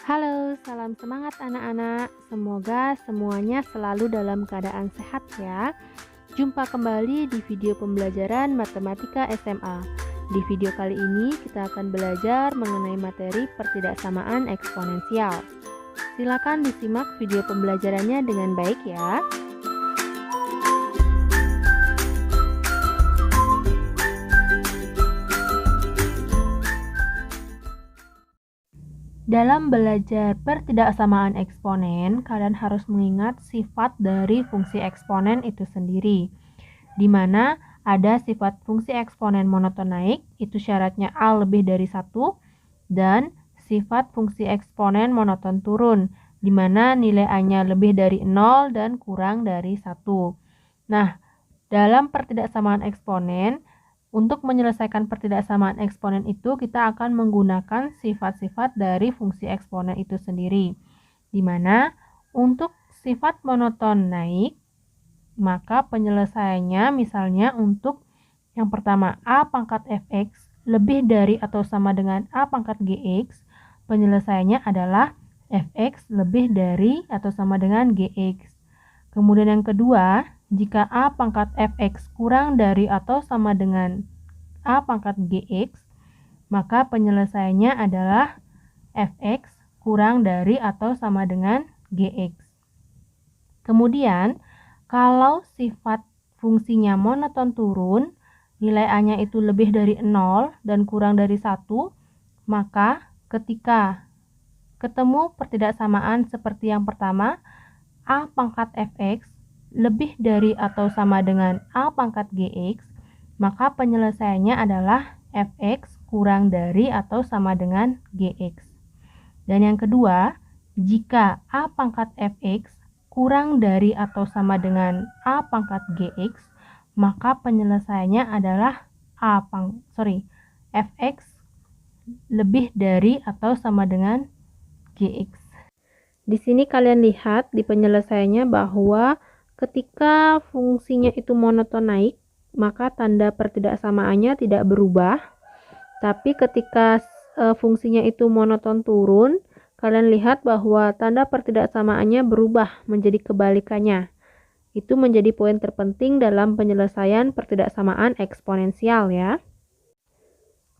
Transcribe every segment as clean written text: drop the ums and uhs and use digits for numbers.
Halo, salam semangat anak-anak. Semoga semuanya selalu dalam keadaan sehat ya. Jumpa kembali di video pembelajaran Matematika SMA. Di video kali ini kita akan belajar mengenai materi pertidaksamaan eksponensial. Silakan disimak video pembelajarannya dengan baik ya. Dalam belajar pertidaksamaan eksponen, kalian harus mengingat sifat dari fungsi eksponen itu sendiri, di mana ada sifat fungsi eksponen monoton naik, itu syaratnya A lebih dari 1, dan sifat fungsi eksponen monoton turun, di mana nilai A-nya lebih dari 0 dan kurang dari 1. Nah, dalam pertidaksamaan eksponen, untuk menyelesaikan pertidaksamaan eksponen itu kita akan menggunakan sifat-sifat dari fungsi eksponen itu sendiri. Di mana untuk sifat monoton naik, maka penyelesaiannya misalnya untuk yang pertama A pangkat fx lebih dari atau sama dengan A pangkat gx, penyelesaiannya adalah fx lebih dari atau sama dengan gx. Kemudian yang kedua, jika A pangkat fx kurang dari atau sama dengan A pangkat gx, maka penyelesaiannya adalah fx kurang dari atau sama dengan gx. Kemudian, kalau sifat fungsinya monoton turun, nilai A-nya itu lebih dari 0 dan kurang dari 1, maka ketika ketemu pertidaksamaan seperti yang pertama, A pangkat fx lebih dari atau sama dengan A pangkat gx, maka penyelesaiannya adalah fx kurang dari atau sama dengan gx. Dan yang kedua, jika A pangkat fx kurang dari atau sama dengan A pangkat gx, maka penyelesaiannya adalah fx lebih dari atau sama dengan gx. Di sini kalian lihat di penyelesaiannya bahwa ketika fungsinya itu monoton naik, maka tanda pertidaksamaannya tidak berubah. Tapi ketika fungsinya itu monoton turun, kalian lihat bahwa tanda pertidaksamaannya berubah menjadi kebalikannya. Itu menjadi poin terpenting dalam penyelesaian pertidaksamaan eksponensial ya.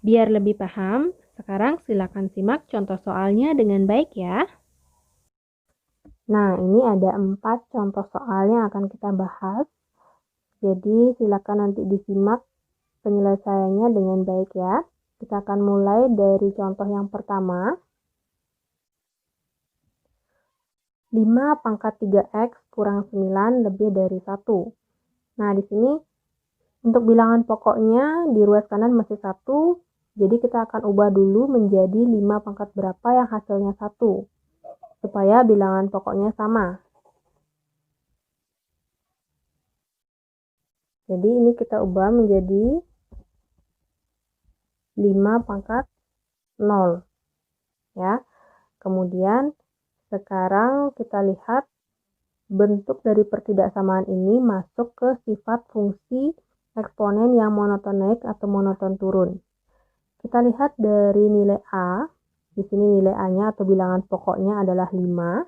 Biar lebih paham, sekarang silakan simak contoh soalnya dengan baik ya. Nah, ini ada 4 contoh soal yang akan kita bahas. Jadi, silakan nanti disimak penyelesaiannya dengan baik ya. Kita akan mulai dari contoh yang pertama. 5 pangkat 3x kurang 9 lebih dari 1. Nah, di sini untuk bilangan pokoknya di ruas kanan masih 1. Jadi, kita akan ubah dulu menjadi 5 pangkat berapa yang hasilnya 1. Supaya bilangan pokoknya sama. Jadi ini kita ubah menjadi 5 pangkat 0. Ya. Kemudian sekarang kita lihat bentuk dari pertidaksamaan ini masuk ke sifat fungsi eksponen yang monoton naik atau monoton turun. Kita lihat dari nilai A. Di sini nilai A-nya atau bilangan pokoknya adalah 5.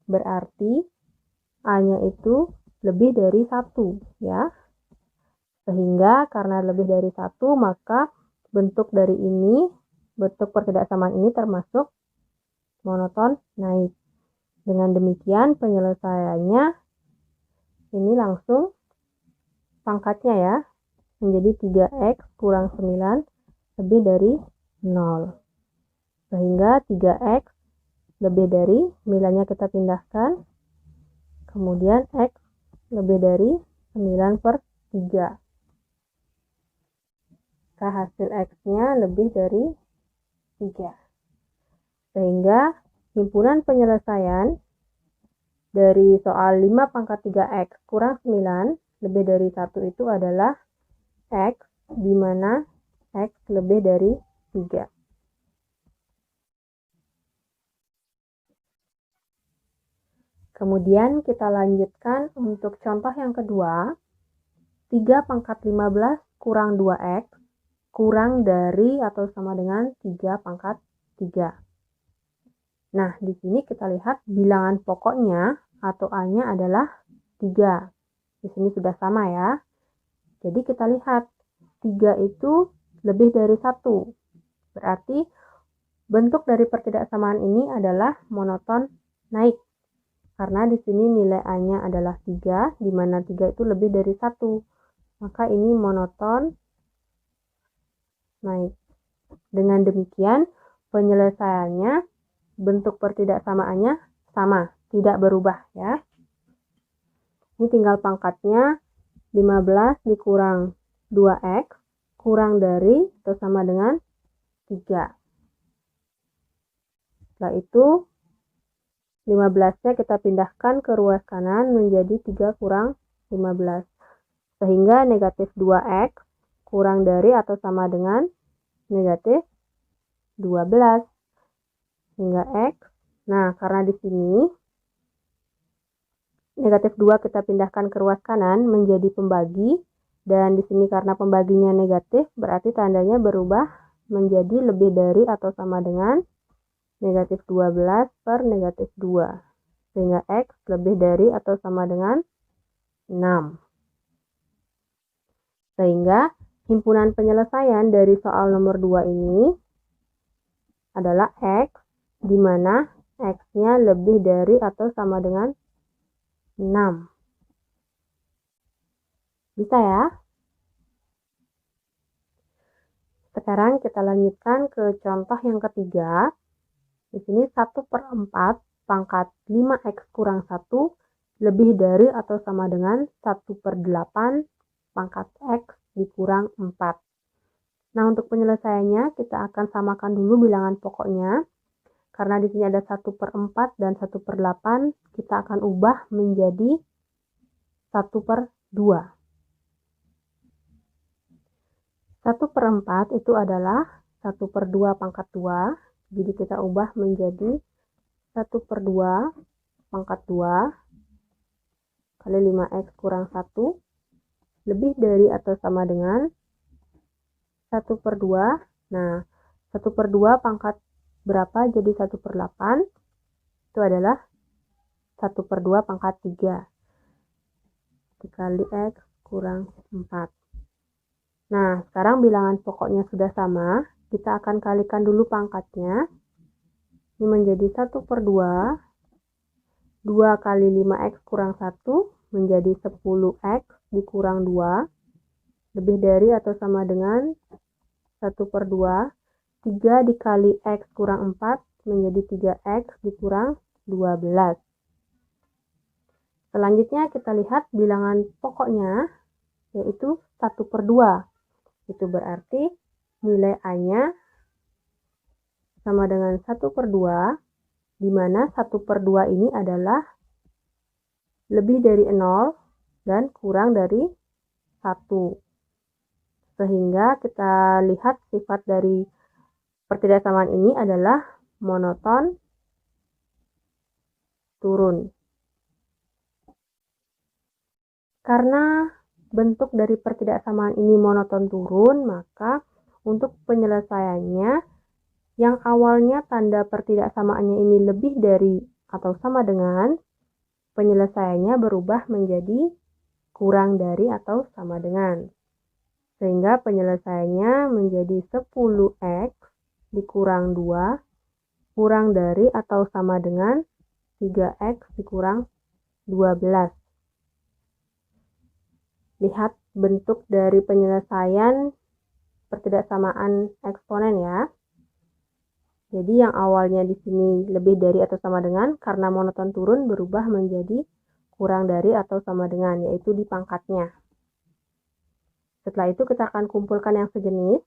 Berarti A-nya itu lebih dari 1 ya. Sehingga karena lebih dari 1 maka bentuk dari ini, bentuk pertidaksamaan ini termasuk monoton naik. Dengan demikian penyelesaiannya ini langsung pangkatnya ya menjadi 3x kurang 9 lebih dari 0. Sehingga 3x lebih dari, nilainya kita pindahkan, kemudian x lebih dari 9/3. Maka hasil x-nya lebih dari 3. Sehingga himpunan penyelesaian dari soal 5 pangkat 3x kurang 9 lebih dari 1 itu adalah x, di mana x lebih dari 3. Kemudian kita lanjutkan untuk contoh yang kedua. 3 pangkat 15 kurang 2x kurang dari atau sama dengan 3 pangkat 3. Nah, di sini kita lihat bilangan pokoknya atau A-nya adalah 3. Di sini sudah sama ya. Jadi kita lihat 3 itu lebih dari 1. Berarti bentuk dari pertidaksamaan ini adalah monoton naik. Karena di sini nilai A-nya adalah 3, di mana 3 itu lebih dari 1. Maka ini monoton naik. Dengan demikian, penyelesaiannya bentuk pertidaksamaannya sama, tidak berubah ya. Ini tinggal pangkatnya 15 dikurang 2x kurang dari atau sama dengan 3. Setelah itu 15-nya kita pindahkan ke ruas kanan menjadi 3 kurang 15. Sehingga negatif 2x kurang dari atau sama dengan negatif 12. Hingga x. Nah, karena di sini negatif 2 kita pindahkan ke ruas kanan menjadi pembagi. Dan di sini karena pembaginya negatif, berarti tandanya berubah menjadi lebih dari atau sama dengan negatif 12 per negatif 2. Sehingga x lebih dari atau sama dengan 6. Sehingga himpunan penyelesaian dari soal nomor 2 ini adalah x, di mana x-nya lebih dari atau sama dengan 6. Bisa ya? Sekarang kita lanjutkan ke contoh yang ketiga. Di sini 1/4 pangkat 5x kurang 1 lebih dari atau sama dengan 1/8 pangkat x dikurang 4. Nah, untuk penyelesaiannya kita akan samakan dulu bilangan pokoknya. Karena di sini ada 1/4 dan 1/8, kita akan ubah menjadi 1/2. 1/4 itu adalah 1/2 pangkat 2. Jadi kita ubah menjadi 1/2 pangkat 2 kali 5x kurang 1 lebih dari atau sama dengan 1/2. Nah, 1/2 pangkat berapa jadi 1/8? Itu adalah 1/2 pangkat 3 dikali x kurang 4. Nah, sekarang bilangan pokoknya sudah sama. Kita akan kalikan dulu pangkatnya. Ini menjadi 1/2. 2 kali 5x kurang 1 menjadi 10x dikurang 2. Lebih dari atau sama dengan 1/2. 3 dikali x kurang 4 menjadi 3x dikurang 12. Selanjutnya kita lihat bilangan pokoknya, yaitu 1/2. Itu berarti nilai A-nya sama dengan 1/2, di mana 1/2 ini adalah lebih dari 0 dan kurang dari 1. Sehingga kita lihat sifat dari pertidaksamaan ini adalah monoton turun. Karena bentuk dari pertidaksamaan ini monoton turun, maka untuk penyelesaiannya yang awalnya tanda pertidaksamaannya ini lebih dari atau sama dengan, penyelesaiannya berubah menjadi kurang dari atau sama dengan. Sehingga penyelesaiannya menjadi 10x dikurang 2 kurang dari atau sama dengan 3x dikurang 12. Lihat bentuk dari penyelesaian pertidaksamaan eksponen ya. Jadi yang awalnya di sini lebih dari atau sama dengan, karena monoton turun berubah menjadi kurang dari atau sama dengan, yaitu di pangkatnya. Setelah itu kita akan kumpulkan yang sejenis.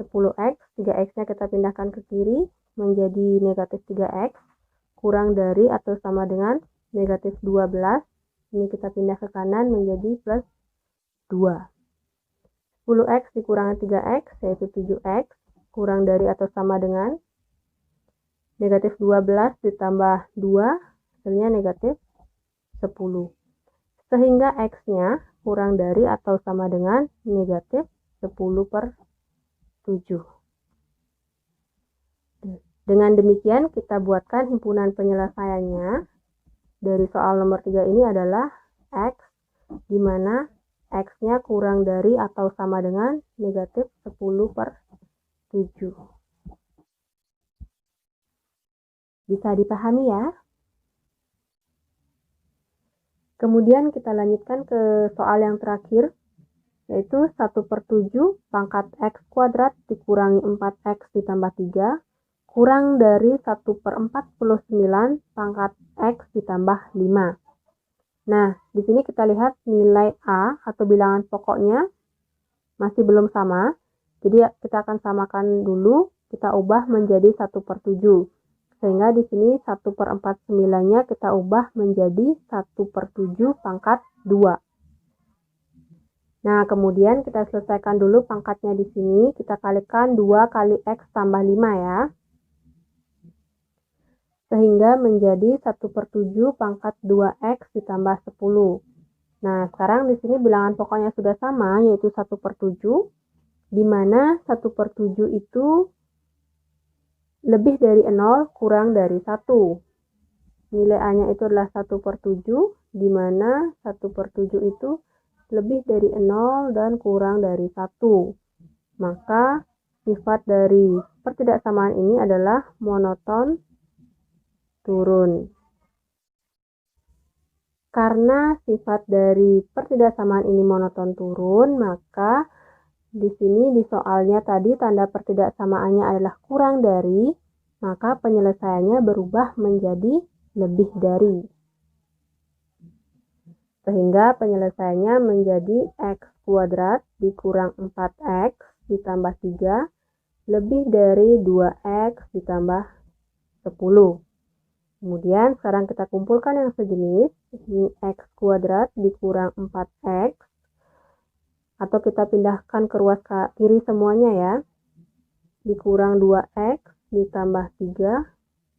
10x, 3x-nya kita pindahkan ke kiri menjadi negatif 3x kurang dari atau sama dengan negatif 12. Ini kita pindah ke kanan menjadi plus 2. 10x dikurangi 3x yaitu 7x kurang dari atau sama dengan negatif 12 ditambah 2 hasilnya negatif 10. Sehingga x-nya kurang dari atau sama dengan negatif 10/7. Dengan demikian kita buatkan himpunan penyelesaiannya dari soal nomor 3 ini adalah X, di mana X-nya kurang dari atau sama dengan negatif 10/7. Bisa dipahami ya? Kemudian kita lanjutkan ke soal yang terakhir, yaitu 1/7 pangkat X kuadrat dikurangi 4X ditambah 3 kurang dari 1/49 pangkat X ditambah 5. Nah, di sini kita lihat nilai A atau bilangan pokoknya masih belum sama. Jadi kita akan samakan dulu, kita ubah menjadi 1/7. Sehingga di sini 1/49-nya kita ubah menjadi 1/7 pangkat 2. Nah, kemudian kita selesaikan dulu pangkatnya di sini. Kita kalikan 2 kali X tambah 5 ya. Sehingga menjadi 1/7 pangkat 2X ditambah 10. Nah, sekarang di sini bilangan pokoknya sudah sama, yaitu 1/7, di mana 1/7 itu lebih dari 0 kurang dari 1. Nilai A-nya itu adalah 1/7, di mana 1/7 itu lebih dari 0 dan kurang dari 1. Maka sifat dari pertidaksamaan ini adalah monoton turun. Karena sifat dari pertidaksamaan ini monoton turun, maka di sini di soalnya tadi tanda pertidaksamaannya adalah kurang dari, maka penyelesaiannya berubah menjadi lebih dari. Sehingga penyelesaiannya menjadi X kuadrat dikurang 4X ditambah 3 lebih dari 2X ditambah 10. Kemudian sekarang kita kumpulkan yang sejenis, ini X kuadrat dikurang 4X, atau kita pindahkan ke ruas kiri semuanya ya, dikurang 2X ditambah 3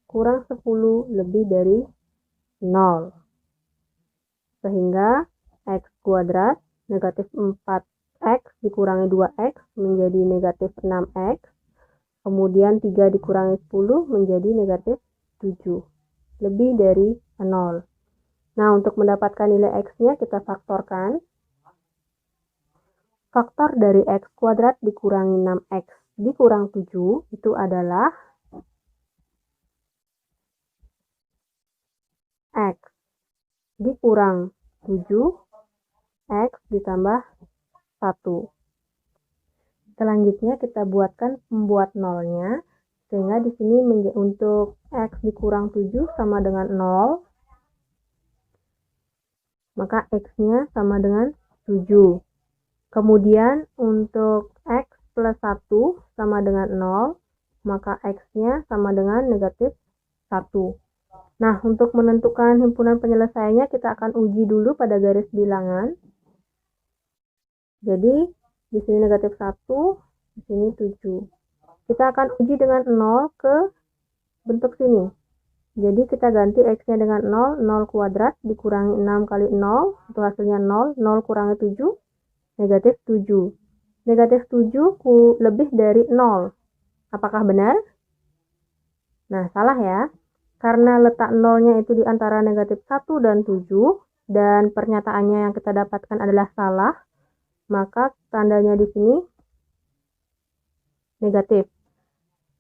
kurang 10 lebih dari 0. Sehingga X kuadrat negatif 4X dikurangi 2X menjadi negatif 6X, kemudian 3 dikurangi 10 menjadi negatif 7, lebih dari 0. Nah, untuk mendapatkan nilai X-nya kita faktorkan. Faktor dari X kuadrat dikurangi 6X dikurang 7 itu adalah X dikurang 7, X ditambah 1. Selanjutnya kita buatkan pembuat nolnya, sehingga di sini untuk X dikurang 7 sama dengan 0, maka X-nya sama dengan 7. Kemudian untuk X plus 1 sama dengan 0, maka X-nya sama dengan negatif 1. Nah, untuk menentukan himpunan penyelesaiannya kita akan uji dulu pada garis bilangan. Jadi, di sini negatif 1, di sini 7. Kita akan uji dengan 0 ke bentuk sini. Jadi kita ganti X-nya dengan 0, 0 kuadrat dikurangi 6 kali 0, itu hasilnya 0, 0 kurangi 7, negatif 7. Negatif 7 lebih dari 0. Apakah benar? Nah, salah ya. Karena letak 0-nya itu di antara negatif 1 dan 7, dan pernyataannya yang kita dapatkan adalah salah, maka tandanya di sini negatif.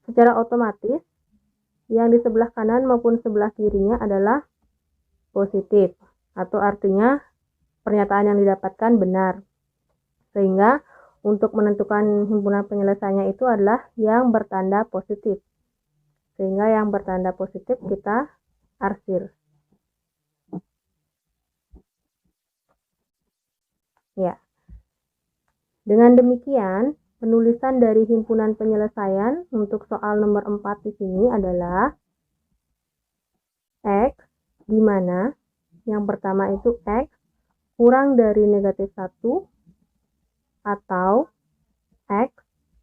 Secara otomatis, yang di sebelah kanan maupun sebelah kirinya adalah positif, atau artinya pernyataan yang didapatkan benar. Sehingga untuk menentukan himpunan penyelesaiannya itu adalah yang bertanda positif. Sehingga yang bertanda positif kita arsir. Ya. Dengan demikian, penulisan dari himpunan penyelesaian untuk soal nomor 4 di sini adalah X, di mana yang pertama itu X kurang dari negatif 1 atau X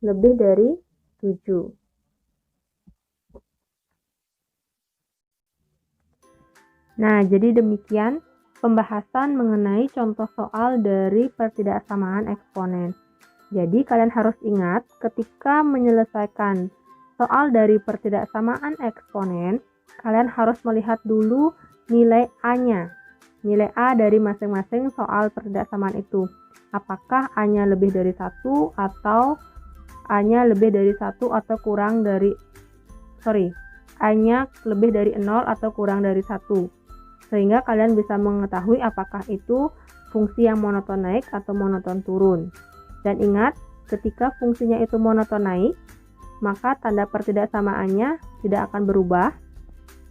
lebih dari 7. Nah, jadi demikian pembahasan mengenai contoh soal dari pertidaksamaan eksponen. Jadi kalian harus ingat ketika menyelesaikan soal dari pertidaksamaan eksponen, kalian harus melihat dulu nilai A-nya. Nilai A dari masing-masing soal pertidaksamaan itu. Apakah A-nya lebih dari 1 atau A-nya lebih dari 1 atau kurang dari A-nya lebih dari 0 atau kurang dari 1. Sehingga kalian bisa mengetahui apakah itu fungsi yang monoton naik atau monoton turun. Dan ingat, ketika fungsinya itu monoton naik, maka tanda pertidaksamaannya tidak akan berubah.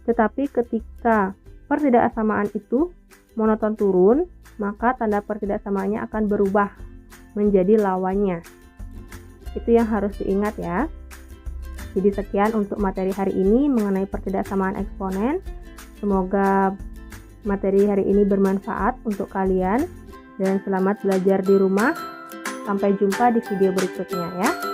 Tetapi ketika pertidaksamaan itu monoton turun, maka tanda pertidaksamaannya akan berubah menjadi lawannya. Itu yang harus diingat ya. Jadi sekian untuk materi hari ini mengenai pertidaksamaan eksponen. Semoga materi hari ini bermanfaat untuk kalian dan selamat belajar di rumah. Sampai jumpa di video berikutnya ya.